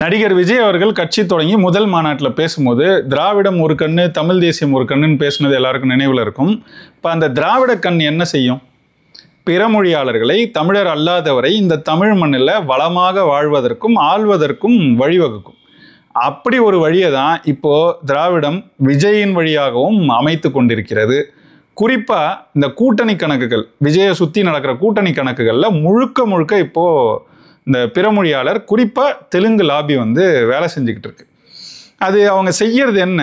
நடிகர் விஜய் அவர்கள் கட்சி தொடங்கி முதல் மாநாட்டில் பேசும்போது திராவிடம் ஒரு கண்ணு தமிழ் தேசியம் ஒரு கண்ணுன்னு பேசுனது எல்லாருக்கும் நினைவில் இருக்கும். இப்போ அந்த திராவிட கண் என்ன செய்யும்? பிறமொழியாளர்களை, தமிழர் அல்லாதவரை இந்த தமிழ் மண்ணில் வளமாக வாழ்வதற்கும் ஆள்வதற்கும் வழிவகுக்கும். அப்படி ஒரு வழியை தான் இப்போ திராவிடம் விஜயின் வழியாகவும் அமைத்து கொண்டிருக்கிறது. குறிப்பாக இந்த கூட்டணி கணக்குகள், விஜயை சுற்றி நடக்கிற கூட்டணி கணக்குகளில் முழுக்க இப்போது இந்த பிறமொழியாளர் குறிப்பாக தெலுங்கு லாபி வேலை செஞ்சுக்கிட்டு இருக்கு. அது அவங்க செய்யறது என்ன,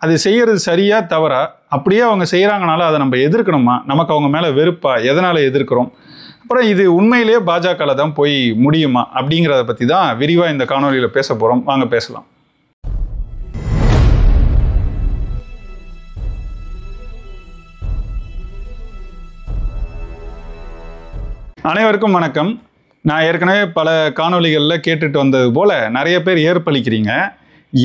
அது செய்யறது சரியா தவறா, அப்படியே அவங்க செய்கிறாங்கனால அதை நம்ம எதிர்க்கணுமா, நமக்கு அவங்க மேலே வெறுப்பா, எதனால் எதிர்க்கிறோம், அப்புறம் இது உண்மையிலேயே பாஜகவில் தான் போய் முடியுமா அப்படிங்கிறத பற்றி தான் விரிவாக இந்த காணொலியில் பேச போகிறோம். வாங்க பேசலாம். அனைவருக்கும் வணக்கம். நான் ஏற்கனவே பல காணொலிகளில் கேட்டுட்டு வந்தது போல் நிறைய பேர் ஏற்பளிக்கிறீங்க.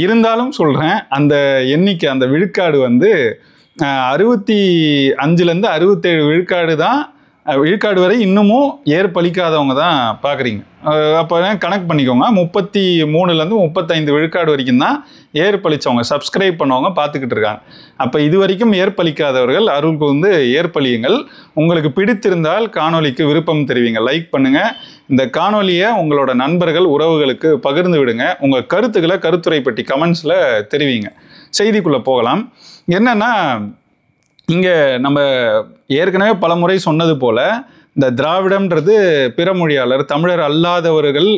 இருந்தாலும் சொல்கிறேன், அந்த எண்ணிக்கை, அந்த விழுக்காடு 65லேருந்து 67 விழுக்காடு தான். விழுக்காடு வரை இன்னமும் ஏற்பளிக்காதவங்க தான் பார்க்குறீங்க. அப்போ கணக்கு பண்ணிக்கோங்க, 33லேருந்து 35 விழுக்காடு வரைக்கும் தான் ஏற்பளித்தவங்க, சப்ஸ்கிரைப் பண்ணவங்க பார்த்துக்கிட்டு இருக்காங்க. அப்போ இது வரைக்கும் ஏற்பளிக்காதவர்கள் அருளுக்கு ஏற்பளியுங்கள். உங்களுக்கு பிடித்திருந்தால் காணொலிக்கு விருப்பம் தெரிவிங்க, லைக் பண்ணுங்கள். இந்த காணொலியை உங்களோட நண்பர்கள் உறவுகளுக்கு பகிர்ந்து விடுங்க. உங்கள் கருத்துக்களை கருத்துரை பெட்டி கமெண்ட்ஸில் தெரிவிங்க. செய்திக்குள்ளே போகலாம். என்னென்னா, இங்கே நம்ம ஏற்கனவே பல முறை சொன்னது போல் இந்த திராவிடம்ன்றது பிறமொழியாளர், தமிழர் அல்லாதவர்கள்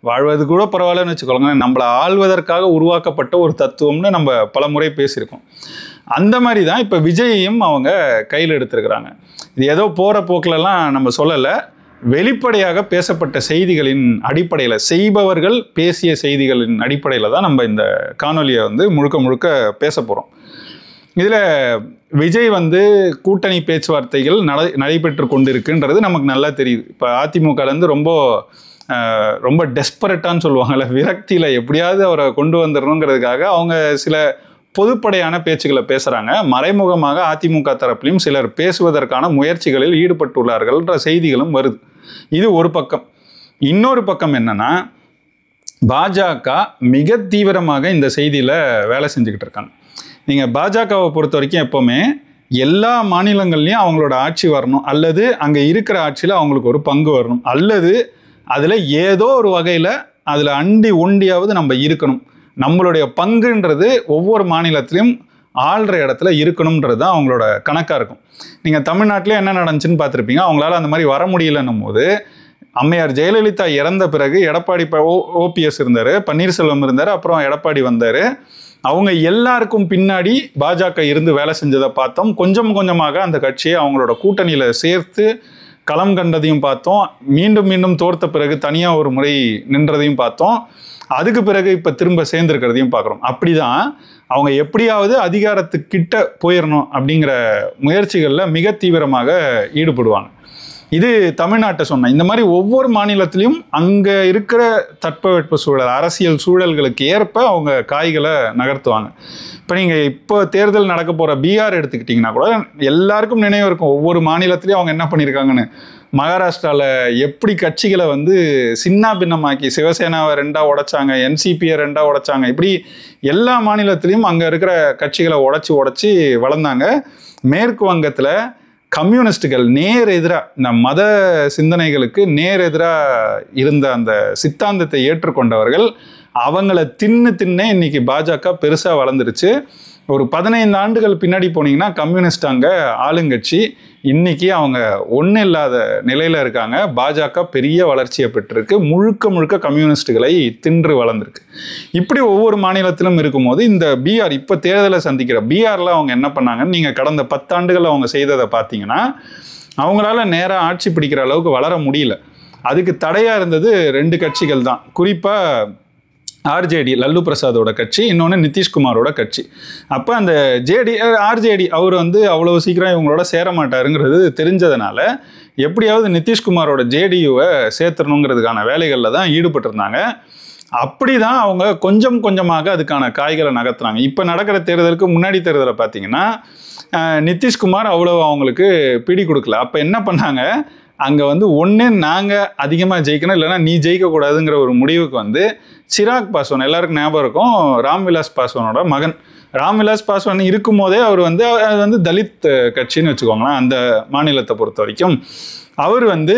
வாழ்வது கூட பரவாயில்லன்னு வச்சுக்கோங்க, நம்மளை ஆள்வதற்காக உருவாக்கப்பட்ட ஒரு தத்துவம்னு நம்ம பல முறை பேசியிருக்கோம். அந்த மாதிரி தான் இப்போ விஜயையும் அவங்க கையில் எடுத்துருக்கிறாங்க. இது ஏதோ போகிற போக்கிலலாம் நம்ம சொல்லலை, வெளிப்படையாக பேசப்பட்ட செய்திகளின் அடிப்படையில், செய்பவர்கள் பேசிய செய்திகளின் அடிப்படையில் தான் நம்ம இந்த காணொலியை முழுக்க பேச போகிறோம். இதில் விஜய் கூட்டணி பேச்சுவார்த்தைகள் நடைபெற்று கொண்டிருக்குன்றது நமக்கு நல்லா தெரியுது. இப்போ அதிமுகலேருந்து ரொம்ப டெஸ்பரட்டான்னு சொல்லுவாங்கள்ல, விரக்தியில் எப்படியாவது அவரை கொண்டு வந்துடணுங்கிறதுக்காக அவங்க சில பொதுப்படையான பேச்சுக்களை பேசுகிறாங்க. மறைமுகமாக அதிமுக தரப்பிலையும் சிலர் பேசுவதற்கான முயற்சிகளில் ஈடுபட்டுள்ளார்கள்ன்ற செய்திகளும் வருது. இது ஒரு பக்கம். இன்னொரு பக்கம் என்னன்னா, பாஜக மிக தீவிரமாக இந்த செய்தியில் வேலை செஞ்சுக்கிட்டு இருக்காங்க. நீங்கள் பாஜகவை பொறுத்த வரைக்கும் எப்போவுமே எல்லா மாநிலங்கள்லையும் அவங்களோட ஆட்சி வரணும், அல்லது அங்கே இருக்கிற ஆட்சியில் அவங்களுக்கு ஒரு பங்கு வரணும், அல்லது அதில் ஏதோ ஒரு வகையில் அதில் ஒண்டியாவது நம்ம இருக்கணும். நம்மளுடைய பங்குன்றது ஒவ்வொரு மாநிலத்திலையும் ஆள்ற இடத்துல இருக்கணுன்றது தான் அவங்களோட கணக்காக இருக்கும். நீங்கள் தமிழ்நாட்டிலே என்ன நடந்துச்சுன்னு பார்த்துருப்பீங்க. அவங்களால அந்த மாதிரி வர முடியலன்னும் போது, அம்மையார் ஜெயலலிதா இறந்த பிறகு எடப்பாடி ஓபிஎஸ் இருந்தார், பன்னீர்செல்வம் இருந்தார், அப்புறம் எடப்பாடி வந்தார். அவங்க எல்லாருக்கும் பின்னாடி பாஜக இருந்து வேலை செஞ்சதை பார்த்தோம். கொஞ்சமாக அந்த கட்சியை அவங்களோட கூட்டணியில் சேர்த்து களம் கண்டதையும் பார்த்தோம். மீண்டும் தோர்த்த பிறகு தனியாக ஒரு முறை நின்றதையும் பார்த்தோம். அதுக்கு பிறகு இப்போ திரும்ப சேர்ந்துருக்கிறதையும் பார்க்குறோம். அப்படி தான் அவங்க எப்படியாவது அதிகாரத்துக்கிட்ட போயிடணும் அப்படிங்கிற முயற்சிகளில் மிக தீவிரமாக ஈடுபடுவாங்க. இது தமிழ்நாட்டை சொன்னேன். இந்த மாதிரி ஒவ்வொரு மாநிலத்திலையும் அங்கே இருக்கிற தட்பவெட்ப சூழல், அரசியல் சூழல்களுக்கு ஏற்ப அவங்க காய்களை நகர்த்துவாங்க. இப்போ தேர்தல் நடக்க போகிற பீகார் எடுத்துக்கிட்டிங்கன்னா கூட எல்லாருக்கும் நினைவு இருக்கும், ஒவ்வொரு மாநிலத்திலையும் அவங்க என்ன பண்ணியிருக்காங்கன்னு. மகாராஷ்டிராவில் எப்படி கட்சிகளை சின்ன பின்னமாக்கி சிவசேனாவை 2ஆக உடைச்சாங்க, என்சிபியை 2ஆக உடைச்சாங்க. இப்படி எல்லா மாநிலத்திலையும் அங்கே இருக்கிற கட்சிகளை உடைச்சி வளர்ந்தாங்க. மேற்கு வங்கத்தில் கம்யூனிஸ்டுகள் நேர் எதிராக, இந்த மத சிந்தனைகளுக்கு நேர் எதிராக இருந்த அந்த சித்தாந்தத்தை ஏற்றுக்கொண்டவர்கள், அவங்கள தின்னே இன்னைக்கு பாஜக பெருசாக வளர்ந்துருச்சு. ஒரு 15 ஆண்டுகள் பின்னாடி போனீங்கன்னா கம்யூனிஸ்ட் அங்கே ஆளுங்கட்சி, இன்னைக்கு அவங்க ஒன்றும் இல்லாத நிலையில் இருக்காங்க. பாஜக பெரிய வளர்ச்சியை பெற்றிருக்கு, முழுக்க கம்யூனிஸ்டுகளை தின்று வளர்ந்துருக்கு. இப்படி ஒவ்வொரு மாநிலத்திலும் இருக்கும்போது இந்த பீகார், இப்போ தேர்தலை சந்திக்கிற பீகாரில் அவங்க என்ன பண்ணாங்கன்னு நீங்கள் கடந்த 10 ஆண்டுகள் அவங்க செய்ததை பார்த்தீங்கன்னா, அவங்களால நேராக ஆட்சி பிடிக்கிற அளவுக்கு வளர முடியல. அதுக்கு தடையாக இருந்தது 2 கட்சிகள் தான். குறிப்பாக ஆர்ஜேடி, லல்லு பிரசாதோட கட்சி, இன்னொன்று நிதிஷ்குமாரோட கட்சி. அப்போ அந்த ஆர்ஜேடி அவர் அவ்வளவு சீக்கிரம் இவங்களோட சேர மாட்டாருங்கிறது தெரிஞ்சதுனால எப்படியாவது நிதிஷ்குமாரோட ஜேடியுவை சேர்த்துடணுங்கிறதுக்கான வேலைகளில் தான் ஈடுபட்டிருந்தாங்க. அப்படி தான் அவங்க கொஞ்சமாக அதுக்கான காய்களை நகர்த்துனாங்க. இப்போ நடக்கிற தேர்தலுக்கு முன்னாடி தேர்தலை பார்த்தீங்கன்னா நிதிஷ்குமார் அவ்வளோ அவங்களுக்கு பிடி கொடுக்கல. அப்போ என்ன பண்ணாங்க, அங்கே வந்து ஒன்று நாங்கள் அதிகமாக ஜெயிக்கணும், இல்லைன்னா நீ ஜெயிக்கக்கூடாதுங்கிற ஒரு முடிவுக்கு வந்து சிராக் பாஸ்வான், எல்லாருக்கும் ஞாபகம் இருக்கும், ராம்விலாஸ் பாஸ்வானோட மகன். ராம்விலாஸ் பாஸ்வான் இருக்கும் போதே அவர் வந்து அது வந்து தலித் கட்சின்னு வச்சுக்கோங்களேன் அந்த மாநிலத்தை பொறுத்த வரைக்கும். அவர் வந்து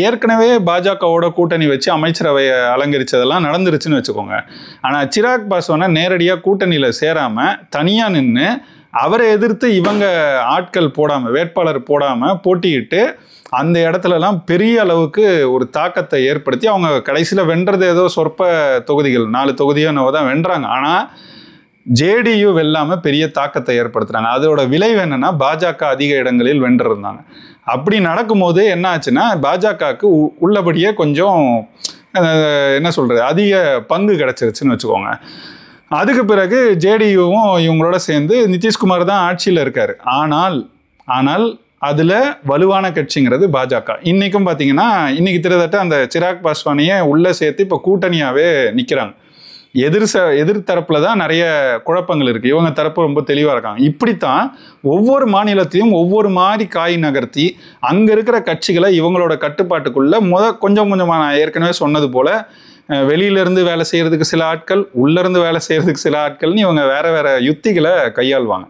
ஏற்கனவே பாஜகவோட கூட்டணி வச்சு அமைச்சரவையை அலங்கரித்ததெல்லாம் நடந்துருச்சுன்னு வச்சுக்கோங்க. ஆனால் சிராக் பாஸ்வானை நேரடியாக கூட்டணியில் சேராமல் தனியாக நின்று அவரை எதிர்த்து இவங்க ஆட்கள் போடாமல், வேட்பாளர் போடாமல் போட்டியிட்டு அந்த இடத்துலலாம் பெரிய அளவுக்கு ஒரு தாக்கத்தை ஏற்படுத்தி அவங்க கடைசியில் வென்றது ஏதோ சொற்ப தொகுதிகள், 4 தொகுதியோ என்னவோ தான் வென்றாங்க. ஆனால் ஜேடியு வெல்லாமல் பெரிய தாக்கத்தை ஏற்படுத்துகிறாங்க. அதோட விளைவு என்னென்னா பாஜக அதிக இடங்களில் வென்றிருந்தாங்க. அப்படி நடக்கும்போது என்ன ஆச்சுன்னா பாஜகவுக்கு உள்ளபடியே கொஞ்சம் என்ன சொல்கிறது அதிக பங்கு கிடச்சிருச்சுன்னு வச்சுக்கோங்க. அதுக்கு பிறகு ஜேடியுவும் இவங்களோட சேர்ந்து நிதிஷ்குமார் தான் ஆட்சியில் இருக்கார். ஆனால் அதில் வலுவான கட்சிங்கிறது பாஜக. இன்றைக்கும் பார்த்தீங்கன்னா இன்றைக்கி கிட்டத்தட்ட அந்த சிராக் பாஸ்வானியை உள்ளே சேர்த்து இப்போ கூட்டணியாகவே நிற்கிறாங்க. எதிர்த்தரப்பில் தான் நிறைய குழப்பங்கள் இருக்குது, இவங்க தரப்பு ரொம்ப தெளிவாக இருக்காங்க. இப்படித்தான் ஒவ்வொரு மாநிலத்தையும் ஒவ்வொரு மாதிரி காய் நகர்த்தி அங்கே இருக்கிற கட்சிகளை இவங்களோட கட்டுப்பாட்டுக்குள்ளே கொஞ்சம் கொஞ்சமாக, நான் ஏற்கனவே சொன்னது போல் வெளியிலேருந்து வேலை செய்கிறதுக்கு சில ஆட்கள், உள்ளேருந்து வேலை செய்கிறதுக்கு சில ஆட்கள்னு இவங்க வேறு வேறு யுத்திகளை கையாள்வாங்க.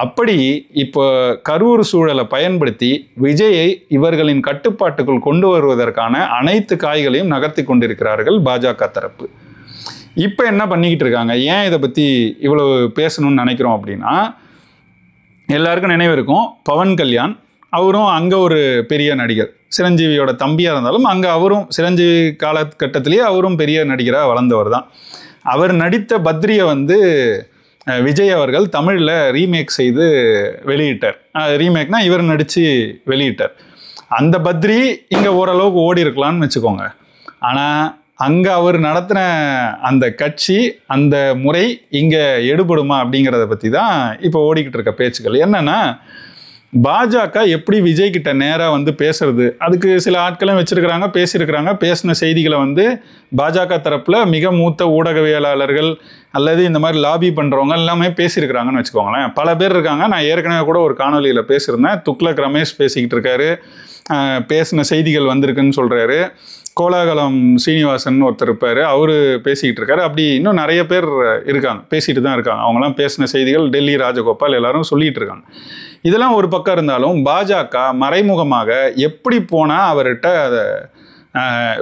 அப்படி இப்போ கரூர் சூழலை பயன்படுத்தி விஜயை இவர்களின் கட்டுப்பாட்டுக்குள் கொண்டு வருவதற்கான அனைத்து காய்களையும் நகர்த்தி கொண்டிருக்கிறார்கள் பாஜக தரப்பு. இப்போ என்ன பண்ணிக்கிட்டு இருக்காங்க, ஏன் இதை பற்றி இவ்வளவு பேசணும்னு நினைக்கிறோம் அப்படின்னா, எல்லாருக்கும் நினைவு இருக்கும் பவன் கல்யாண். அவரும் அங்கே ஒரு பெரிய நடிகர், சிரஞ்சீவியோட தம்பியாக இருந்தாலும் அங்கே அவரும் சிரஞ்சீவி காலகட்டத்திலேயே அவரும் பெரிய நடிகராக வளர்ந்தவர் தான். அவர் நடித்த பத்ரியை வந்து விஜய் அவர்கள் தமிழில் ரீமேக் செய்து வெளியிட்டார். ரீமேக்னா இவர் நடித்து வெளியிட்டார். அந்த பத்ரி இங்கே ஓரளவுக்கு ஓடி இருக்கலாம்னு வச்சுக்கோங்க. ஆனால் அங்கே அவர் நடத்தின அந்த கட்சி, அந்த முறை இங்கே எடுபடுமா அப்படிங்கிறத பற்றி தான் இப்போ ஓடிக்கிட்டு இருக்க பேச்சுக்கள். என்னென்னா பாஜக எப்படி விஜய் கிட்ட நேராக வந்து பேசுறது, அதுக்கு சில ஆட்களும் வச்சுருக்கிறாங்க, பேசியிருக்கிறாங்க. பேசின செய்திகளை வந்து பாஜக தரப்பில் மிக மூத்த ஊடகவியலாளர்கள் அல்லது இந்த மாதிரி லாபி பண்ணுறவங்க எல்லாமே பேசியிருக்கிறாங்கன்னு வச்சுக்கோங்களேன். பல பேர் இருக்காங்க. நான் ஏற்கனவே கூட ஒரு காணொலியில் பேசியிருந்தேன். துக்ளக் ரமேஷ் பேசிக்கிட்டு இருக்காரு, பேசின செய்திகள் வந்திருக்குன்னு சொல்கிறாரு. கோலாகலம் சீனிவாசன் ஒருத்தர் இருப்பார், அவர் பேசிக்கிட்டு இருக்காரு. அப்படி இன்னும் நிறைய பேர் இருக்காங்க, பேசிகிட்டு தான் இருக்காங்க. அவங்களாம் பேசின செய்திகள் டெல்லி ராஜகோபால் எல்லாரும் சொல்லிகிட்டு இருக்காங்க. இதெல்லாம் ஒரு பக்கம் இருந்தாலும் பாஜக மறைமுகமாக எப்படி போனால் அவர்கிட்ட அதை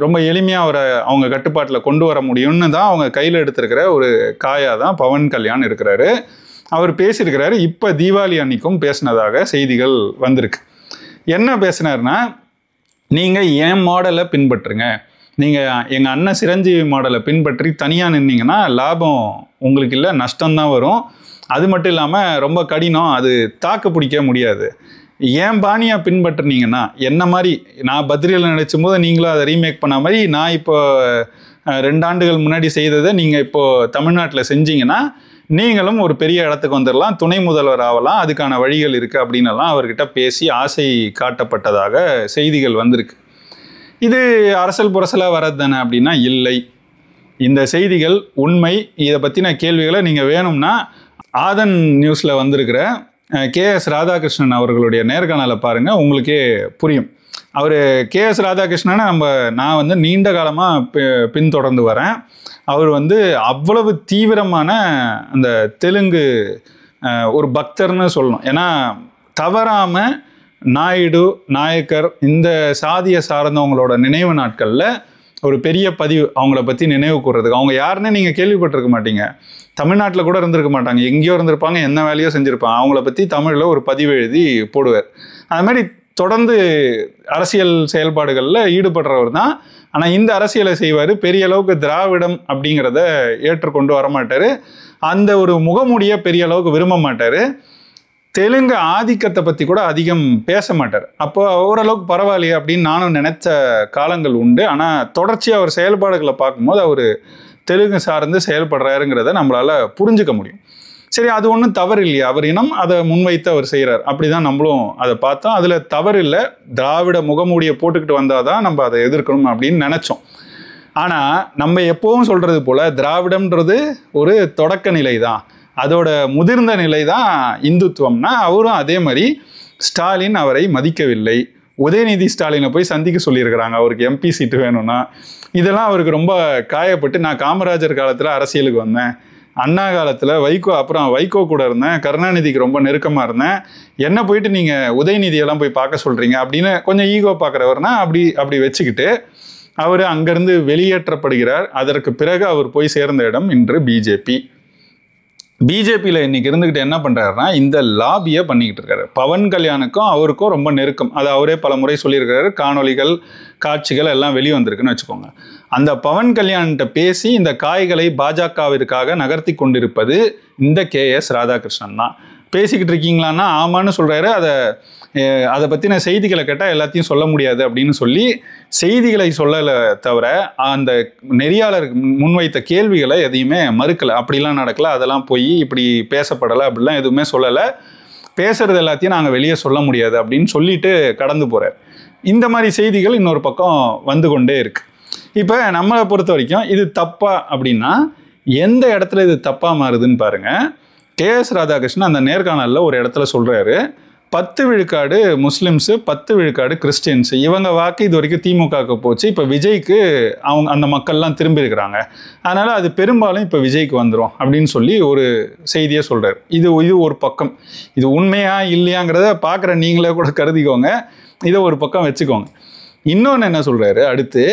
ரொம்ப எளிமையாக அவரை அவங்க கட்டுப்பாட்டில் கொண்டு வர முடியும்னு தான் அவங்க கையில் எடுத்திருக்கிற ஒரு காயாக தான் பவன் கல்யாண் இருக்கிறாரு. அவர் பேசியிருக்கிறாரு. இப்போ தீபாவளி அன்னைக்கும் பேசினதாக செய்திகள் வந்திருக்கு. என்ன பேசினார்னா, நீங்கள் என் மாடலை பின்பற்றுங்க, நீங்கள் எங்கள் அண்ணன் சிரஞ்சீவி மாடலை பின்பற்றி தனியாக நின்னீங்கன்னா லாபம் உங்களுக்கு இல்லை, நஷ்டம்தான் வரும். அது மட்டும் இல்லாமல் ரொம்ப கடினம், அது தாக்கு பிடிக்க முடியாது. ஏன் பாணியாக பின்பற்றினீங்கன்னா, என்ன மாதிரி நான் பத்ரியில் நினைச்சும் போது நீங்களும் அதை ரீமேக் பண்ண மாதிரி நான் இப்போ 2 ஆண்டுகள் முன்னாடி செய்ததை நீங்கள் இப்போது தமிழ்நாட்டில் செஞ்சீங்கன்னா நீங்களும் ஒரு பெரிய இடத்துக்கு வந்துடலாம், துணை முதல்வர் ஆகலாம், அதுக்கான வழிகள் இருக்குது அப்படின்னலாம் அவர்கிட்ட பேசி ஆசை காட்டப்பட்டதாக செய்திகள் வந்திருக்கு. இது அரசல் புரசலாக வர்றது தானே அப்படின்னா இல்லை. இந்த செய்திகள் உண்மை. இதை பற்றின கேள்விகளை நீங்கள் வேணும்னா ஆதன் நியூஸில் வந்திருக்கிற கேஎஸ் ராதாகிருஷ்ணன் அவர்களுடைய நேர்காணலை பாருங்கள், உங்களுக்கே புரியும். அவர் கேஎஸ் ராதாகிருஷ்ணனை நான் வந்து நீண்ட காலமாக பின்தொடர்ந்து வரேன். அவர் வந்து அவ்வளவு தீவிரமான அந்த தெலுங்கு ஒரு பக்தர்னு சொல்லணும். ஏன்னா தவறாமல் நாயுடு, நாயக்கர் இந்த சாதியை சார்ந்தவங்களோட நினைவு நாட்களில் ஒரு பெரிய பதிவு அவங்கள பற்றி நினைவு கூறுறதுக்கு. அவங்க யாருன்னே நீங்கள் கேள்விப்பட்டிருக்க மாட்டீங்க, தமிழ்நாட்டில் கூட இருந்திருக்க மாட்டாங்க, எங்கேயோ இருந்திருப்பாங்க, என்ன வேலையோ செஞ்சுருப்பாங்க. அவங்கள பற்றி தமிழில் ஒரு பதிவு எழுதி போடுவார். அது மாதிரி தொடர்ந்து அரசியல் செயல்பாடுகளில் ஈடுபடுறவர் தான். ஆனால் இந்த அரசியலை செய்வார். பெரிய அளவுக்கு திராவிடம் அப்படிங்கிறத ஏற்றுக்கொண்டு வரமாட்டார். அந்த ஒரு முகமூடியை பெரிய அளவுக்கு விரும்ப மாட்டார். தெலுங்கு ஆதிக்கத்தை பற்றி கூட அதிகம் பேச மாட்டார். அப்போ ஓரளவுக்கு பரவாயில்லையே அப்படின்னு நானும் நினைச்ச காலங்கள் உண்டு. ஆனால் தொடர்ச்சியாக அவர் செயல்பாடுகளை பார்க்கும்போது அவர் தெலுங்கு சார்ந்து செயல்படுறாருங்கிறத நம்மளால் புரிஞ்சுக்க முடியும். சரி, அது ஒன்றும் தவறு இல்லையா, அவர் இனம் அதை முன்வைத்து அவர் செய்கிறார், அப்படி தான் நம்மளும் அதை பார்த்தோம். அதில் தவறு இல்லை. திராவிட முகமூடியை போட்டுக்கிட்டு வந்தால் தான் நம்ம அதை எதிர்க்கணும் அப்படின்னு நினச்சோம். ஆனால் நம்ம எப்போவும் சொல்கிறது போல் திராவிடம்ன்றது ஒரு தொடக்க நிலை தான், அதோட முதிர்ந்த நிலை தான் இந்துத்துவம்னா, அவரும் அதே மாதிரி ஸ்டாலின் அவரை மதிக்கவில்லை, உதயநிதி ஸ்டாலினை போய் சந்திக்க சொல்லியிருக்கிறாங்க அவருக்கு எம்பி சீட்டு வேணும்னா. இதெல்லாம் அவருக்கு ரொம்ப காயப்பட்டு, நான் காமராஜர் காலத்தில் அரசியலுக்கு வந்தேன், அண்ணா காலத்தில் வைகோ கூட இருந்தேன், கருணாநிதிக்கு ரொம்ப நெருக்கமாக இருந்தேன், என்ன போயிட்டு நீங்கள் உதயநிதியெல்லாம் போய் பார்க்க சொல்கிறீங்க அப்படின்னு கொஞ்சம் ஈகோ பார்க்குறவர்னா அப்படி வச்சுக்கிட்டு அவர் அங்கேருந்து வெளியேற்றப்படுகிறார். அதற்கு பிறகு அவர் போய் சேர்ந்த இடம் இன்று பிஜேபியில் இன்னைக்கு இருந்துக்கிட்டு என்ன பண்ணுறாருன்னா, இந்த லாபியை பண்ணிக்கிட்டு இருக்காரு. பவன் கல்யாணுக்கும் அவருக்கும் ரொம்ப நெருக்கம். அது அவரே பல முறை சொல்லியிருக்காரு. காணொலிகள், காட்சிகள் எல்லாம் வெளியே வந்திருக்குன்னு வச்சுக்கோங்க. அந்த பவன் கல்யாண்கிட்ட பேசி இந்த காய்களை பாஜகவிற்காக நகர்த்தி கொண்டிருப்பது இந்த KS ராதாகிருஷ்ணன் தான். பேசிக்கிட்டு இருக்கீங்களான்னா ஆமான்னு சொல்கிறாரு. அதை பற்றின செய்திகளை கேட்டால் எல்லாத்தையும் சொல்ல முடியாது அப்படின்னு சொல்லி செய்திகளை சொல்லலை தவிர அந்த நெறியாளர் முன்வைத்த கேள்விகளை எதையுமே மறுக்கலை. அப்படிலாம் நடக்கலை, அதெல்லாம் போய் இப்படி பேசப்படலை, அப்படிலாம் எதுவுமே சொல்லலை. பேசுறது எல்லாத்தையும் நாங்கள் வெளியே சொல்ல முடியாது அப்படின்னு சொல்லிட்டு கடந்து போகிறார். இந்த மாதிரி செய்திகள் இன்னொரு பக்கம் வந்து கொண்டே இருக்கு. இப்போ நம்மளை பொறுத்த வரைக்கும் இது தப்பா அப்படின்னா எந்த இடத்துல இது தப்பா மாறுதுன்னு பாருங்க. KS ராதாகிருஷ்ணன் அந்த நேர்காணலில் ஒரு இடத்துல சொல்றாரு, 10 விழுக்காடு முஸ்லிம்ஸு, 10 விழுக்காடு கிறிஸ்டியன்ஸு, இவங்க வாக்கு இது வரைக்கும் திமுகவுக்கு போச்சு, இப்போ விஜய்க்கு அந்த மக்கள்லாம் திரும்பி இருக்கிறாங்க, அதனால் அது பெரும்பாலும் இப்போ விஜய்க்கு வந்துடும் அப்படின்னு சொல்லி ஒரு செய்தியை சொல்கிறார். இது ஒரு பக்கம். இது உண்மையா இல்லையாங்கிறத பார்க்குற நீங்களே கூட கருதிக்கோங்க, இதை ஒரு பக்கம் வச்சுக்கோங்க. இன்னொன்று என்ன சொல்கிறாரு, அடுத்து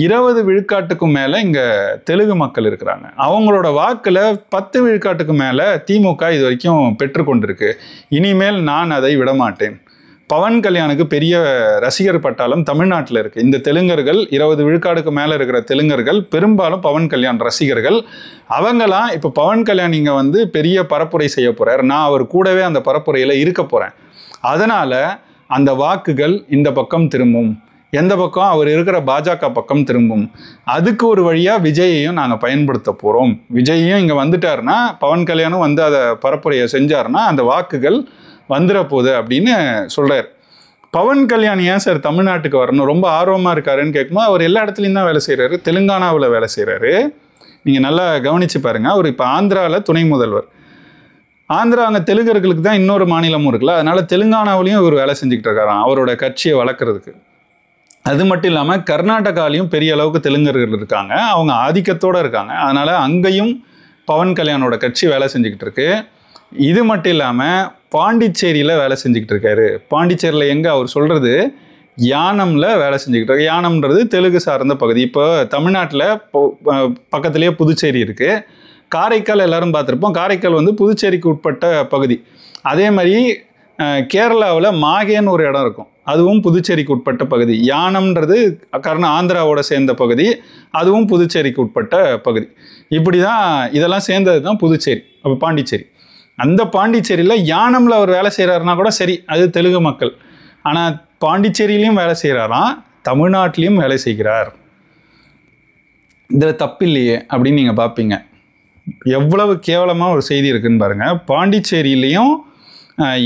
20 விழுக்காட்டுக்கும் மேலே இங்கே தெலுங்கு மக்கள் இருக்கிறாங்க, அவங்களோட வாக்கில் 10 விழுக்காட்டுக்கு மேலே திமுக இது வரைக்கும் பெற்றுக்கொண்டிருக்கு, இனிமேல் நான் அதை விடமாட்டேன். பவன் கல்யாணுக்கு பெரிய ரசிகர் பட்டாளம் தமிழ்நாட்டில் இருக்குது. இந்த தெலுங்கர்கள் 20 விழுக்காடுக்கு மேலே இருக்கிற தெலுங்கர்கள் பெரும்பாலும் பவன் கல்யாண் ரசிகர்கள். அவங்களாம் இப்போ பவன் கல்யாண் இங்கே வந்து பெரிய பரப்புரை செய்ய போகிறார், நான் அவர் கூடவே அந்த பரப்புரையில் இருக்க போகிறேன், அதனால் அந்த வாக்குகள் இந்த பக்கம் திரும்பும், எந்த பக்கம் அவர் இருக்கிற பாஜக பக்கம் திரும்பும். அதுக்கு ஒரு வழியாக விஜயையும் நாங்கள் பயன்படுத்த போகிறோம். விஜயும் இங்கே வந்துட்டாருன்னா, பவன் கல்யாணும் வந்து அதை பரப்புரையை செஞ்சாருன்னா அந்த வாக்குகள் வந்துட போகுது அப்படின்னு சொல்கிறார். பவன் கல்யாண் ஏன் சார் தமிழ்நாட்டுக்கு வரணும், ரொம்ப ஆர்வமாக இருக்காருன்னு கேட்கும்போது, அவர் எல்லா இடத்துலையும் தான் வேலை செய்கிறாரு. தெலுங்கானாவில் வேலை செய்கிறாரு. நீங்கள் நல்லா கவனித்து பாருங்கள். அவர் இப்போ ஆந்திராவில் துணை முதல்வர். ஆந்திரா அங்கே தெலுங்கர்களுக்கு தான் இன்னொரு மாநிலமும் இருக்குல்ல, அதனால் தெலுங்கானாவிலையும் இவர் வேலை செஞ்சுக்கிட்டு இருக்காராம் அவரோட கட்சியை வளர்க்குறதுக்கு. அது மட்டும் இல்லாமல் கர்நாடகாலையும் பெரிய அளவுக்கு தெலுங்கர்கள் இருக்காங்க, அவங்க ஆதிக்கத்தோடு இருக்காங்க, அதனால் அங்கேயும் பவன் கல்யாணோட கட்சி வேலை செஞ்சுக்கிட்டு இருக்கு. இது மட்டும் இல்லாமல் பாண்டிச்சேரியில் வேலை செஞ்சுக்கிட்டு இருக்காரு. பாண்டிச்சேரியில் எங்கே அவர் சொல்கிறது, யானமில் வேலை செஞ்சுக்கிட்டு இருக்கு. யானம்ன்றது தெலுங்கு சார்ந்த பகுதி. இப்போ தமிழ்நாட்டில் பக்கத்துலேயே புதுச்சேரி இருக்குது. காரைக்கால் எல்லாரும் பார்த்துருப்போம், காரைக்கால் வந்து புதுச்சேரிக்கு உட்பட்ட பகுதி. அதே மாதிரி கேரளாவில் மாகேன்னு ஒரு இடம் இருக்கும், அதுவும் புதுச்சேரிக்கு உட்பட்ட பகுதி. யானம்ன்றது ஆந்திராவோட சேர்ந்த பகுதி, அதுவும் புதுச்சேரிக்கு உட்பட்ட பகுதி. இப்படி தான் இதெல்லாம் சேர்ந்தது தான் புதுச்சேரி. அப்போ பாண்டிச்சேரி, அந்த பாண்டிச்சேரியில் யானமில் அவர் வேலை செய்கிறாருன்னா கூட சரி, அது தெலுங்கு மக்கள். ஆனால் பாண்டிச்சேரியிலையும் வேலை செய்கிறாராம், தமிழ்நாட்டிலையும் வேலை செய்கிறார். இதில் தப்பில்லையே அப்படின்னு நீங்கள் பார்ப்பீங்க. எவ்வளவு கேவலமாக ஒரு செய்தி இருக்குன்னு பாருங்கள். பாண்டிச்சேரியிலையும்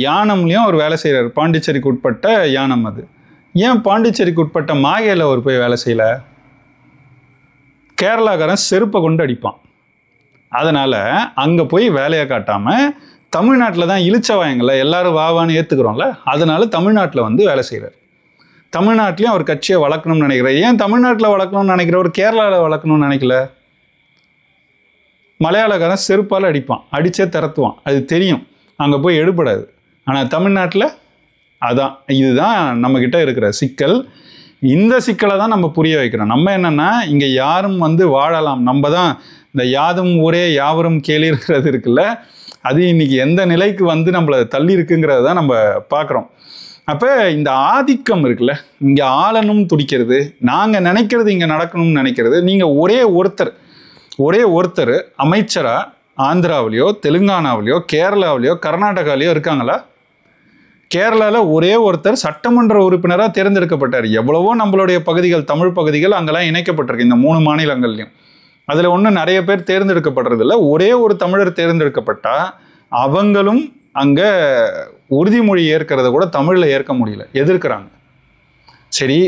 யானம்லேயும் அவர் வேலை செய்கிறார். பாண்டிச்சேரிக்கு உட்பட்ட யானம். அது ஏன் பாண்டிச்சேரிக்கு உட்பட்ட மாகேல அவர் போய் வேலை செய்யலை? கேரளாக்காரன் செருப்பை கொண்டு அடிப்பான். அதனால் அங்கே போய் வேலையை காட்டாமல் தமிழ்நாட்டில் தான் இழிச்சவாயங்களை எல்லாரும் வாவான்னு ஏற்றுக்கிறோம்ல, அதனால் தமிழ்நாட்டில் வந்து வேலை செய்கிறார். தமிழ்நாட்டிலையும் அவர் கட்சியை வளர்க்கணும்னு நினைக்கிறார். ஏன் தமிழ்நாட்டில் வளர்க்கணும்னு நினைக்கிறவர் கேரளாவில் வளர்க்கணும்னு நினைக்கல? மலையாளக்காரன் செருப்பால் அடிப்பான், அடித்தே திறத்துவான், அது தெரியும், அங்கே போய் எடுபடாது. ஆனால் தமிழ்நாட்டில் அதான், இதுதான் நம்மக்கிட்ட இருக்கிற சிக்கல். இந்த சிக்கலை தான் நம்ம புரிய வைக்கிறோம். நம்ம என்னென்னா, இங்கே யாரும் வந்து வாழலாம், நம்ம தான் இந்த யாதும் ஊரே யாவரும் கேளிருக்கிறது இருக்குல்ல, அது இன்னைக்கு எந்த நிலைக்கு வந்து நம்மளை தள்ளி இருக்குங்கிறத தான் நம்ம பார்க்குறோம். அப்போ இந்த ஆதிக்கம் இருக்குல்ல, இங்கே ஆளணும் துடிக்கிறது, நாங்கள் நினைக்கிறது இங்கே நடக்கணும்னு நினைக்கிறது. நீங்கள் ஒரே ஒருத்தர் அமைச்சராக ஆந்திராவிலையோ தெலுங்கானாவிலையோ கேரளாவிலையோ கர்நாடகாவிலையோ இருக்காங்களா? கேரளாவில் ஒரே ஒருத்தர் சட்டமன்ற உறுப்பினராக தேர்ந்தெடுக்கப்பட்டார். எவ்வளவோ நம்மளுடைய பகுதிகள், தமிழ் பகுதிகள் அங்கெல்லாம் இணைக்கப்பட்டிருக்கு இந்த 3 மாநிலங்கள்லையும். அதில் ஒன்றும் நிறைய பேர் தேர்ந்தெடுக்கப்படுறதில்ல. ஒரே ஒரு தமிழர் தேர்ந்தெடுக்கப்பட்டால் அவங்களும் அங்கே உறுதிமொழி ஏற்கிறத கூட தமிழில் ஏற்க முடியல, எதிர்க்கிறாங்க. சரி,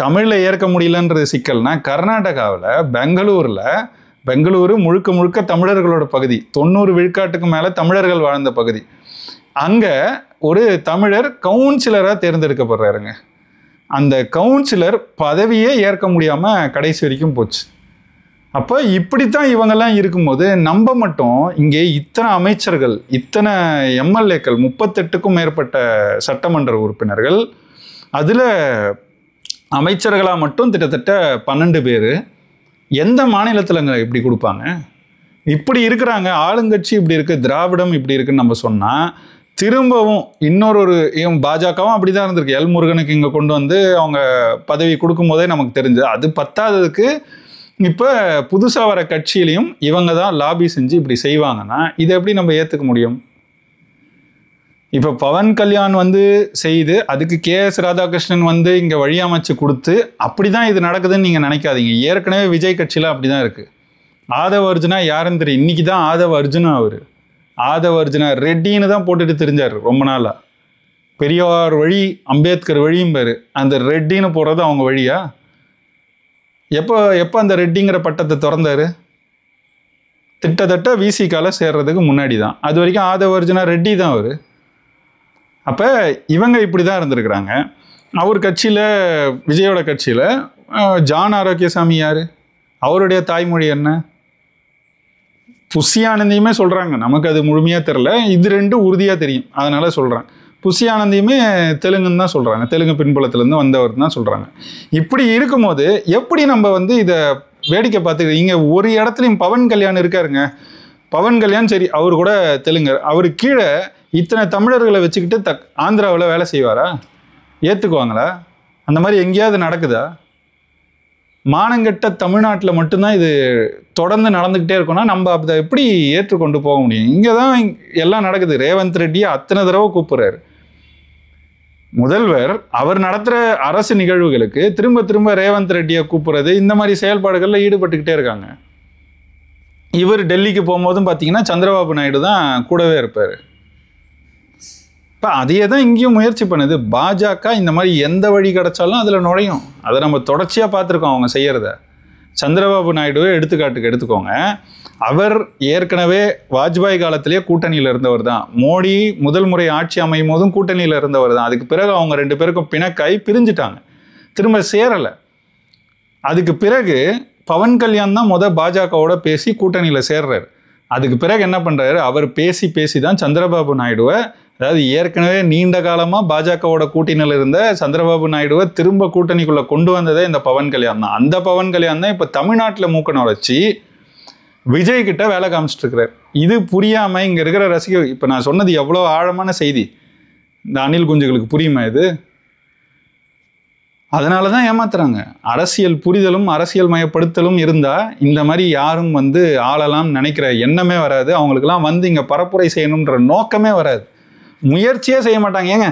தமிழில் ஏற்க முடியலன்றது சிக்கல்னா, கர்நாடகாவில் பெங்களூரு முழுக்க தமிழர்களோட பகுதி, 90 விழுக்காட்டுக்கு மேலே தமிழர்கள் வாழ்ந்த பகுதி. அங்கே ஒரு தமிழர் கவுன்சிலராக தேர்ந்தெடுக்கப்படுறாருங்க. அந்த கவுன்சிலர் பதவியே ஏற்க முடியாமல் கடைசி வரைக்கும் போச்சு. அப்போ இப்படித்தான் இவங்கெல்லாம் இருக்கும்போது நம்ம மட்டும் இங்கே இத்தனை அமைச்சர்கள், இத்தனை எம்எல்ஏக்கள், 38க்கும் மேற்பட்ட சட்டமன்ற உறுப்பினர்கள், அதில் அமைச்சர்களாக மட்டும் கிட்டத்தட்ட 12 பேர். எந்த மாநிலத்தில் இப்படி கொடுப்பாங்க? இப்படி இருக்கிறாங்க. ஆளுங்கட்சி இப்படி இருக்குது, திராவிடம் இப்படி இருக்குன்னு நம்ம சொன்னால் திரும்பவும் இன்னொரு பாஜகவும் அப்படி தான் இருந்திருக்கு. எல் முருகனுக்கு இங்கே கொண்டு வந்து அவங்க பதவி கொடுக்கும் போதே நமக்கு தெரிஞ்சு. அது பத்தாததுக்கு இப்போ புதுசாக வர கட்சியிலையும் இவங்க தான் லாபி செஞ்சு இப்படி செய்வாங்கன்னா இதை எப்படி நம்ம ஏற்றுக்க முடியும்? இப்போ பவன் கல்யாண் வந்து செய்து அதுக்கு KS ராதாகிருஷ்ணன் வந்து இங்கே வழி அமைச்சு கொடுத்து அப்படி தான் இது நடக்குதுன்னு நீங்கள் நினைக்காதீங்க. ஏற்கனவே விஜய் கட்சியில் அப்படி தான் இருக்குது. ஆதவ அர்ஜுனா யாருன்னு தெரியும். இன்றைக்கி தான் ஆதவ அர்ஜுனா அவர். ஆதவ அர்ஜுனா ரெட்டின்னு தான் போட்டுட்டு தெரிஞ்சார் ரொம்ப நாளாக. பெரியார் வழி, அம்பேத்கர் வழியும் பேர். அந்த ரெட்டின்னு போடுறது அவங்க வழியா? எப்போ அந்த ரெட்டிங்கிற பட்டத்தை திறந்தார்? திட்டத்தட்ட விசிகால சேர்றதுக்கு முன்னாடி தான். அது வரைக்கும் ஆதவ அர்ஜுனா ரெட்டி தான் அவர். அப்போ இவங்க இப்படி தான் இருந்திருக்கிறாங்க. அவர் கட்சியில், விஜயோட கட்சியில் ஜான் ஆரோக்கியசாமி யார்? அவருடைய தாய்மொழி என்ன? புஷி ஆனந்தியுமே சொல்கிறாங்க. நமக்கு அது முழுமையாக தெரில, இது ரெண்டும் உறுதியாக தெரியும், அதனால் சொல்கிறேன். புஷி ஆனந்தியுமே தெலுங்குன்னு தான் சொல்கிறாங்க, தெலுங்கு பின்புலத்துலேருந்து வந்தவர் தான் சொல்கிறாங்க. இப்படி இருக்கும்போது எப்படி நம்ம வந்து இதை வேடிக்கை பார்த்துக்கிட்டு இங்கே ஒரு இடத்துலையும் பவன் கல்யாண் இருக்காருங்க. பவன் கல்யாண் சரி, அவர் கூட தெலுங்கர். அவர் கீழே இத்தனை தமிழர்களை வச்சுக்கிட்டு ஆந்திராவில் வேலை செய்வாரா? ஏற்றுக்குவாங்களா? அந்த மாதிரி எங்கேயாவது நடக்குதா? மானங்கெட்ட தமிழ்நாட்டில் மட்டும்தான் இது தொடர்ந்து நடந்துக்கிட்டே இருக்கோம்னா நம்ம அதை எப்படி ஏற்றுக்கொண்டு போக முடியும்? இங்கே தான் எல்லாம் நடக்குது. ரேவந்த் ரெட்டியை அத்தனை தடவை கூப்பிட்றாரு முதல்வர். அவர் நடத்துகிற அரசு நிகழ்வுகளுக்கு திரும்ப திரும்ப ரேவந்த் ரெட்டியை கூப்பிட்றது, இந்த மாதிரி செயல்பாடுகளில் ஈடுபட்டுக்கிட்டே இருக்காங்க. இவர் டெல்லிக்கு போகும்போதும் பார்த்தீங்கன்னா சந்திரபாபு நாயுடு தான் கூடவே இருப்பார். இப்போ அதையே தான் இங்கேயும் முயற்சி பண்ணுது பாஜக. இந்த மாதிரி எந்த வழி கிடச்சாலும் அதில் நுழையும். அதை நம்ம தொடர்ச்சியாக பார்த்துருக்கோம் அவங்க செய்கிறத. சந்திரபாபு நாயுடுவை எடுத்துக்காட்டுக்கு எடுத்துக்கோங்க. அவர் ஏற்கனவே வாஜ்பாய் காலத்திலேயே கூட்டணியில் இருந்தவர் தான். மோடி முதல் முறை ஆட்சி அமையும் போதும் கூட்டணியில் இருந்தவர் தான். அதுக்கு பிறகு அவங்க 2 பேருக்கும் பிணக்காய் பிரிஞ்சுட்டாங்க, திரும்ப சேரலை. அதுக்கு பிறகு பவன் கல்யாண் தான் பாஜகவோட பேசி கூட்டணியில் சேர்றாரு. அதுக்கு பிறகு என்ன பண்ணுறாரு? அவர் பேசி தான் சந்திரபாபு நாயுடுவை, அதாவது ஏற்கனவே நீண்ட காலமாக பாஜகவோட கூட்டணியில் இருந்த சந்திரபாபு நாயுடுவை திரும்ப கூட்டணிக்குள்ளே கொண்டு வந்ததே இந்த பவன் கல்யாண் தான். அந்த பவன் கல்யாண் தான் இப்போ தமிழ்நாட்டில் மூக்க நுழைச்சி விஜய் கிட்ட வேலை காமிச்சிட்டு இருக்கிறார். இது புரியாமல் இங்கே இருக்கிற ரசிகர், இப்போ நான் சொன்னது எவ்வளோ ஆழமான செய்தி இந்த அணில் குஞ்சுகளுக்கு புரியுமா இது? அதனால தான் ஏமாத்துறாங்க. அரசியல் புரிதலும் அரசியல் மயப்படுத்தலும் இருந்தால் இந்த மாதிரி யாரும் வந்து ஆளலாம் நினைக்கிற எண்ணமே வராது. அவங்களுக்கெல்லாம் வந்து இங்கே பரப்புரை செய்யணுன்ற நோக்கமே வராது. முயற்சியே செய்ய மாட்டாங்க. ஏங்க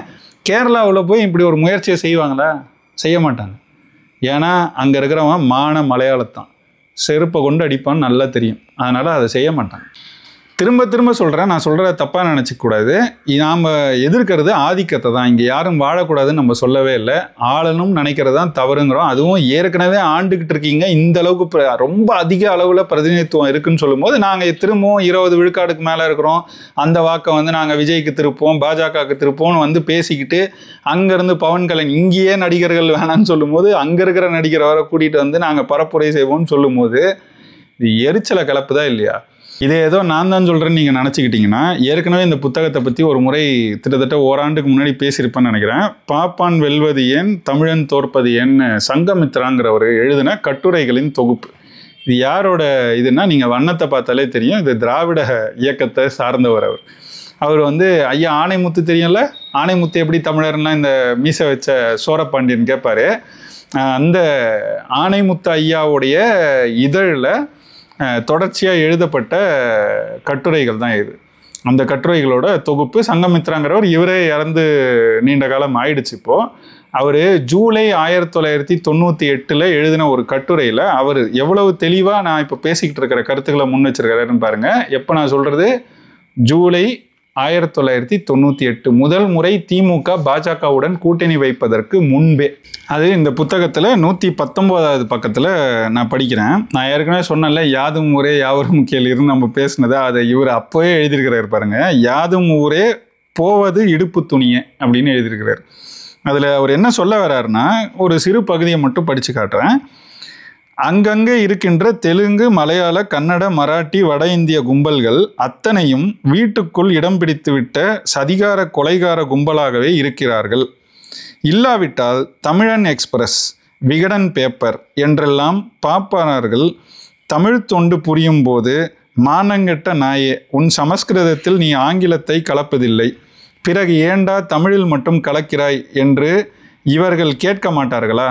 கேரளாவில் போய் இப்படி ஒரு முயற்சியை செய்வாங்களா? செய்ய மாட்டாங்க. ஏன்னா அங்கே இருக்கிறவன் மலையாளத்தான், செருப்பை கொண்டு அடிப்பான்னு நல்லா தெரியும். அதனால் அதை செய்ய மாட்டாங்க. திரும்ப சொல்கிறேன், நான் சொல்கிற தப்பாக நினச்சிக்கூடாது. நாம் எதிர்க்கிறது ஆதிக்கத்தை தான். இங்கே யாரும் வாழக்கூடாதுன்னு நம்ம சொல்லவே இல்லை. ஆளணும் நினைக்கிறது தான் தவறுங்கிறோம். அதுவும் ஏற்கனவே ஆண்டுக்கிட்டு இருக்கீங்க, இந்த அளவுக்கு ரொம்ப அதிக அளவில் பிரதிநிதித்துவம் இருக்குன்னு சொல்லும்போது நாங்கள் திரும்பவும் 20 விழுக்காடுக்கு மேலே இருக்கிறோம், அந்த வாக்கை வந்து நாங்கள் விஜய்க்கு திருப்போம், பாஜகவுக்கு திருப்போம்னு வந்து பேசிக்கிட்டு அங்கேருந்து பவன் கல்யாண் இங்கேயே நடிகர்கள் வேணான்னு சொல்லும்போது அங்கே இருக்கிற நடிகரை வர கூட்டிகிட்டு வந்து நாங்கள் பரப்புரை செய்வோம்னு சொல்லும்போது இது எரிச்சலை கலப்புதா இல்லையா? இதே ஏதோ நான் தான் சொல்கிறேன்னு நீங்கள் நினச்சிக்கிட்டிங்கன்னா, ஏற்கனவே இந்த புத்தகத்தை பற்றி ஒரு முறை கிட்டத்தட்ட ஓராண்டுக்கு முன்னாடி பேசியிருப்பேன்னு நினைக்கிறேன். பாப்பான் வெல்வது ஏன், தமிழன் தோற்பது ஏன்னு சங்கமித்ராங்கிறவர் எழுதின கட்டுரைகளின் தொகுப்பு. இது யாரோட இதுன்னா, நீங்கள் வண்ணத்தை பார்த்தாலே தெரியும், இது திராவிட இயக்கத்தை சார்ந்தவர். அவர் வந்து ஐயா ஆணைமுத்து தெரியும்ல, ஆணைமுத்து எப்படி தமிழர்லாம் இந்த மீசை வச்ச சோரப்பாண்டியன் கேட்பார். அந்த ஆணைமுத்து ஐயாவுடைய இதழில் தொடர்ச்சியாக எழுதப்பட்ட கட்டுரைகள் தான் இது. அந்த கட்டுரைகளோட தொகுப்பு. சங்கமித்ராங்கிறவர் இவரே இறந்து நீண்ட காலம் ஆயிடுச்சு. இப்போது அவர் ஜூலை 1998 எழுதின ஒரு கட்டுரையில் அவர் எவ்வளவு தெளிவாக நான் இப்போ பேசிக்கிட்டு இருக்கிற கருத்துக்களை முன் வச்சிருக்கிறாருன்னு பாருங்கள். எப்போ நான் சொல்கிறது, ஜூலை 1998 முதல் முறை திமுக பாஜகவுடன் கூட்டணி வைப்பதற்கு முன்பே. அது இந்த புத்தகத்தில் 119வது பக்கத்தில் நான் படிக்கிறேன். நான் ஏற்கனவே சொன்னல, யாதும் ஊரே யாவரும் கேளிர்னு நம்ம பேசினதை அதை இவர் அப்போவே எழுதியிருக்கிறார் பாருங்க. யாதும் ஊரே போவது இடுப்பு துணியே அப்படின்னு எழுதியிருக்கிறார். அதில் அவர் என்ன சொல்ல வர்றாருன்னா, ஒரு சிறு பகுதியை மட்டும் படித்து காட்டுறேன். அங்கங்கே இருக்கின்ற தெலுங்கு, மலையாள, கன்னட, மராட்டி, வட இந்திய கும்பல்கள் அத்தனையும் வீட்டுக்குள் இடம் பிடித்துவிட்ட சதிகார கொலைகார கும்பலாகவே இருக்கிறார்கள். இல்லாவிட்டால் தமிழன் எக்ஸ்பிரஸ், விகடன் பேப்பர் என்றெல்லாம் பாப்பாளர்கள் தமிழ் தொண்டு புரியும் போது, மானங்கெட்ட நாயே, உன் சமஸ்கிருதத்தில் நீ ஆங்கிலத்தை கலப்பதில்லை, பிறகு ஏண்டா தமிழில் மட்டும் கலக்கிறாய் என்று இவர்கள் கேட்க மாட்டார்களா?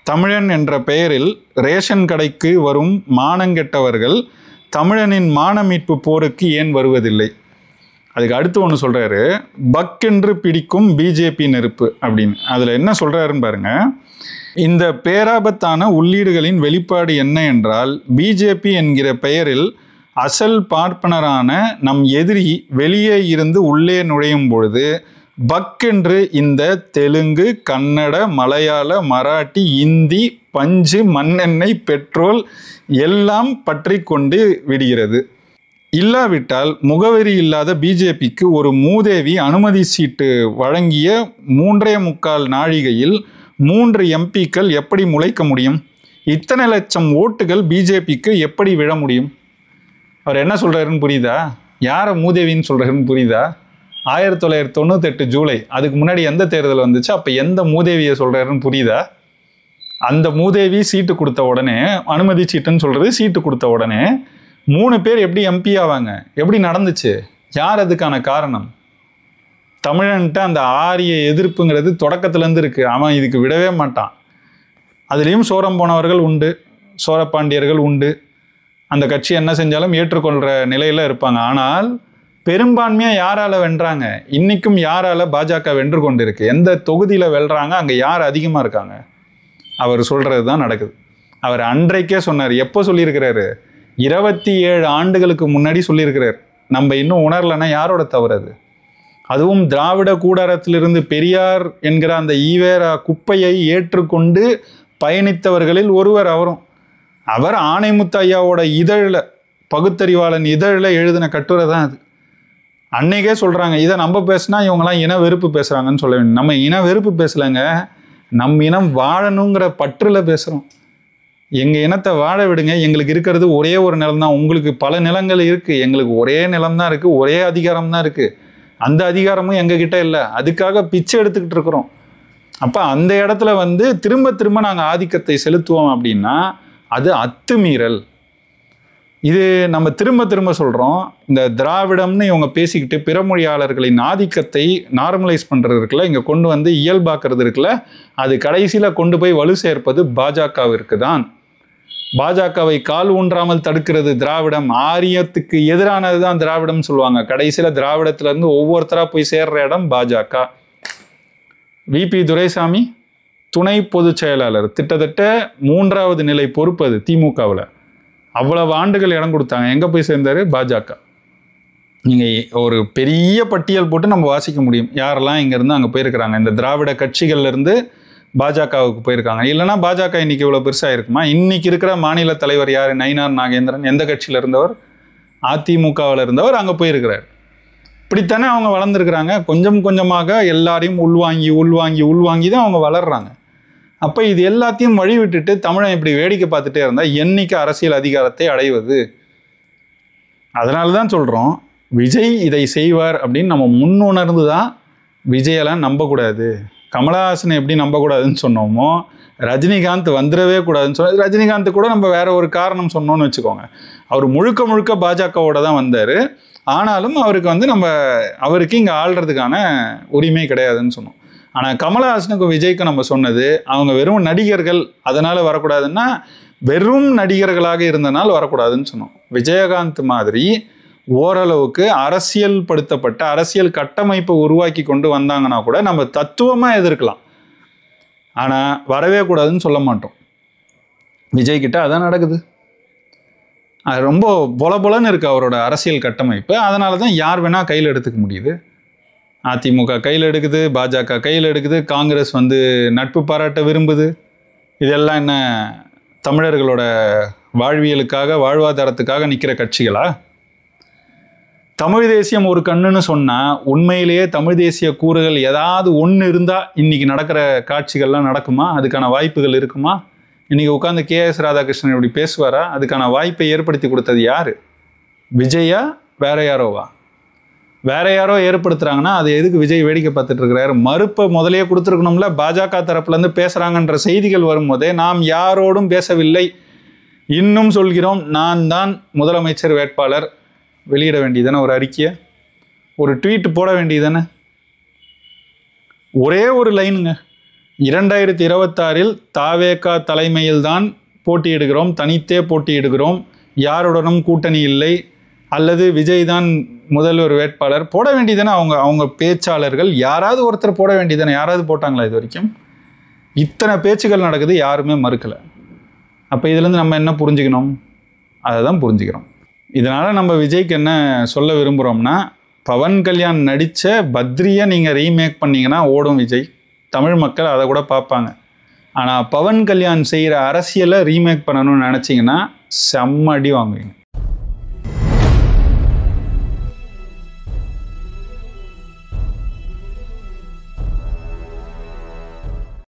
தமிழன் என்ற பெயரில் ரேஷன் கடைக்கு வரும் மானங்கெட்டவர்கள் தமிழனின் மான மீட்பு போருக்கு ஏன் வருவதில்லை? அதுக்கு அடுத்து ஒன்று சொல்கிறாரு, பக்கென்று பிடிக்கும் பிஜேபி நெருப்பு அப்படின்னு. அதில் என்ன சொல்கிறாருன்னு பாருங்க. இந்த பேராபத்தான உள்ளீடுகளின் வெளிப்பாடு என்ன என்றால், பிஜேபி என்கிற பெயரில் அசல் பார்ப்பனரான நம் எதிரி வெளியே இருந்து உள்ளே நுழையும் பொழுது பக்கென்று இந்த தெலுங்கு, கன்னட, மலையாள, மராட்டி, இந்தி, பஞ்சு, மண்ணெண்ணெய், பெட்ரோல் எல்லாம் பற்றி கொண்டு விடுகிறது. இல்லாவிட்டால் முகவரி இல்லாத பிஜேபிக்கு ஒரு மூதேவி அனுமதி சீட்டு வழங்கிய 3.25 நாழிகையில் 3 எம்பிக்கள் எப்படி முளைக்க முடியும்? இத்தனை லட்சம் ஓட்டுகள் பிஜேபிக்கு எப்படி விழ முடியும்? அவர் என்ன சொல்கிறாருன்னு புரியுதா? யாரை மூதேவின்னு சொல்கிறாருன்னு புரியுதா? 1998 ஜூலை, அதுக்கு முன்னாடி எந்த தேர்தல் வந்துச்சு? அப்போ எந்த மூதேவியை சொல்கிறாருன்னு புரியுதா? அந்த மூதேவி சீட்டு கொடுத்த உடனே, அனுமதி சீட்டுன்னு சொல்கிறது, சீட்டு கொடுத்த உடனே 3 பேர் எப்படி எம்பி ஆவாங்க? எப்படி நடந்துச்சு? யார் அதுக்கான காரணம்? தமிழன்ட்ட அந்த ஆரிய எதிர்ப்புங்கிறது தொடக்கத்துலேருந்து இருக்குது. அவன் இதுக்கு விடவே மாட்டான். அதுலேயும் சோரம் போனவர்கள் உண்டு, சோரப்பாண்டியர்கள் உண்டு. அந்த கட்சி என்ன செஞ்சாலும் ஏற்றுக்கொள்கிற நிலையில் இருப்பாங்க. ஆனால் பெரும்பான்மையாக யாரால் வென்றாங்க? இன்றைக்கும் யாரால் பாஜக வென்று கொண்டு இருக்கு? எந்த தொகுதியில் வெல்றாங்க? அங்கே யார் அதிகமாக இருக்காங்க? அவர் சொல்கிறது தான் நடக்குது. அவர் அன்றைக்கே சொன்னார். எப்போ சொல்லியிருக்கிறாரு? 27 ஆண்டுகளுக்கு முன்னாடி சொல்லியிருக்கிறார். நம்ம இன்னும் உணரலைன்னா யாரோட தவறது? அதுவும் திராவிட கூடாரத்திலிருந்து பெரியார் என்கிற அந்த ஈவேரா குப்பையை ஏற்றுக்கொண்டு பயணித்தவர்களில் ஒருவர் அவரும். அவர் ஆணைமுத்து ஐயாவோட இதழில், பகுத்தறிவாளன் இதழில் எழுதின கட்டுரை தான் அது. அன்னைக்கே சொல்கிறாங்க, இதை நம்ம பேசினா இவங்கெல்லாம் இன வெறுப்பு பேசுகிறாங்கன்னு சொல்ல வேண்டும். நம்ம இன வெறுப்பு பேசலைங்க, நம் இனம் வாழணுங்கிற பற்றில் பேசுகிறோம். எங்கள் இனத்தை வாழ விடுங்க, எங்களுக்கு இருக்கிறது ஒரே ஒரு நிலம் தான், உங்களுக்கு பல நிலங்கள் இருக்குது, எங்களுக்கு ஒரே நிலம் தான் இருக்குது, ஒரே அதிகாரம் தான் இருக்குது, அந்த அதிகாரமும் எங்ககிட்ட இல்லை, அதுக்காக பிச்சை எடுத்துக்கிட்டு இருக்கிறோம். அப்போ அந்த இடத்துல திரும்ப திரும்ப நாங்கள் ஆதிக்கத்தை செலுத்துவோம் அப்படின்னா அது அத்துமீறல். இது நம்ம திரும்ப திரும்ப சொல்கிறோம். இந்த திராவிடம்னு இவங்க பேசிக்கிட்டு பிறமொழியாளர்களின் ஆதிக்கத்தை நார்மலைஸ் பண்ணுறது இருக்குல்ல, இங்கே கொண்டு இயல்பாக்குறது இருக்குல்ல, அது கடைசியில் கொண்டு போய் வலு சேர்ப்பது பாஜகவிற்கு தான். பாஜகவை கால் ஊன்றாமல் தடுக்கிறது திராவிடம். ஆரியத்துக்கு எதிரானது தான் திராவிடம் சொல்லுவாங்க. கடைசியில் திராவிடத்திலேருந்து ஒவ்வொருத்தராக போய் சேர்ற இடம் பாஜக. விபி துரைசாமி துணை பொதுச் செயலாளர், கிட்டத்தட்ட 3வது நிலை பொறுப்பது திமுகவில். அவ்வளவு ஆண்டுகள் இடம் கொடுத்தாங்க. எங்கே போய் சேர்ந்தாரு? பாஜக. நீங்கள் ஒரு பெரிய பட்டியல் போட்டு நம்ம வாசிக்க முடியும் யாரெல்லாம் இங்கேருந்து அங்கே போயிருக்கிறாங்க. இந்த திராவிட கட்சிகள்லேருந்து பாஜகவுக்கு போயிருக்காங்க. இல்லைனா பாஜக இன்னைக்கு இவ்வளோ பெருசாக இருக்குமா? இன்னைக்கு இருக்கிற மாநில தலைவர் யார்? நயினார் நாகேந்திரன். எந்த கட்சியில் இருந்தவர்? அதிமுகவில் இருந்தவர். அங்கே போயிருக்கிறார். இப்படித்தானே அவங்க வளர்ந்துருக்கிறாங்க. கொஞ்சம் கொஞ்சமாக எல்லாரையும் உள்வாங்கி உள்வாங்கி உள்வாங்கி தான் அவங்க வளர்றாங்க. அப்போ இது எல்லாத்தையும் வழி விட்டுட்டு தமிழன் இப்படி வேடிக்கை பார்த்துட்டே இருந்தால் என்னைக்கு அரசியல் அதிகாரத்தை அடைவது? அதனால தான் சொல்கிறோம், விஜய் இதை செய்வார் அப்படின்னு நம்ம முன்னுணர்ந்து தான் விஜயெல்லாம் நம்பக்கூடாது. கமலஹாசனை எப்படி நம்பக்கூடாதுன்னு சொன்னோமோ, ரஜினிகாந்த் வந்துடவே கூடாதுன்னு சொன்ன. ரஜினிகாந்த் கூட நம்ம வேற ஒரு காரணம் சொன்னோன்னு வச்சுக்கோங்க. அவர் முழுக்க முழுக்க பாஜகவோட தான் வந்தார். ஆனாலும் அவருக்கு அவருக்கு இங்கே ஆள்றதுக்கான உரிமை கிடையாதுன்னு சொன்னோம். ஆனால் கமலஹாசனுக்கும் விஜய்க்கும் நம்ம சொன்னது, அவங்க வெறும் நடிகர்கள், அதனால் வரக்கூடாதுன்னா வெறும் நடிகர்களாக இருந்தனால் வரக்கூடாதுன்னு சொன்னோம். விஜயகாந்த் மாதிரி ஓரளவுக்கு அரசியல் படுத்தப்பட்ட அரசியல் கட்டமைப்பை உருவாக்கி கொண்டு வந்தாங்கன்னா கூட நம்ம தத்துவமாக எதிர்க்கலாம். ஆனால் வரவே கூடாதுன்னு சொல்ல மாட்டோம். விஜய்கிட்ட அதான் நடக்குது. அது ரொம்ப பொலன்னு இருக்குது அவரோட அரசியல் கட்டமைப்பு. அதனால தான் யார் வேணால் கையில் எடுத்துக்க முடியுது. அதிமுக கையில் எடுக்குது, பாஜக கையில் எடுக்குது, காங்கிரஸ் நட்பு பாராட்ட விரும்புது. இதெல்லாம் என்ன தமிழர்களோட வாழ்வியலுக்காக வாழ்வாதாரத்துக்காக நிற்கிற கட்சிகளா? தமிழ் தேசியம் ஒரு கண்ணுன்னு சொன்னால் உண்மையிலேயே தமிழ் தேசிய கூறுகள் ஏதாவது ஒன்று இருந்தால் இன்றைக்கி நடக்கிற காட்சிகள்லாம் நடக்குமா? அதுக்கான வாய்ப்புகள் இருக்குமா? இன்றைக்கி உட்காந்து KS ராதாகிருஷ்ணன் இப்படி பேசுவாரா? அதுக்கான வாய்ப்பை ஏற்படுத்தி கொடுத்தது யார்? விஜயா? வேற யாரோவா? வேற யாரோ ஏற்படுத்துகிறாங்கன்னா அது எதுக்கு விஜய் வேடிக்கை பார்த்துட்டு இருக்கிறாரு? மறுப்பை முதலே கொடுத்துருக்கணும்ல. பாஜக தரப்புலேருந்து பேசுகிறாங்கன்ற செய்திகள் வரும்போதே நாம் யாரோடும் பேசவில்லை, இன்னும் சொல்கிறோம் நான் தான் முதலமைச்சர் வேட்பாளர், வெளியிட வேண்டியதானே ஒரு அறிக்கையை, ஒரு ட்வீட் போட வேண்டியதானே. ஒரே ஒரு லைனுங்க, 2026 தாவேகா தலைமையில் தான் போட்டியிடுகிறோம், தனித்தே போட்டியிடுகிறோம், யாருடனும் கூட்டணி இல்லை, அல்லது விஜய் தான் முதல்வர் வேட்பாளர் போட வேண்டியதானே. அவங்க பேச்சாளர்கள் யாராவது ஒருத்தர் போட வேண்டியதானே. யாராவது போட்டாங்களா இது வரைக்கும்? இத்தனை பேச்சுகள் நடக்குது, யாருமே மறுக்கலை. அப்போ இதுலேருந்து நம்ம என்ன புரிஞ்சுக்கணும்? அதை தான் புரிஞ்சுக்கிறோம். இதனால் நம்ம விஜய்க்கு என்ன சொல்ல விரும்புகிறோம்னா, பவன் கல்யாண் நடித்த பத்ரியை நீங்கள் ரீமேக் பண்ணிங்கன்னா ஓடும் விஜய், தமிழ் மக்கள் அதை கூட பார்ப்பாங்க. ஆனால் பவன் கல்யாண் செய்கிற அரசியலை ரீமேக் பண்ணணும்னு நினச்சிங்கன்னா செம்ம அடி வாங்குவீங்க.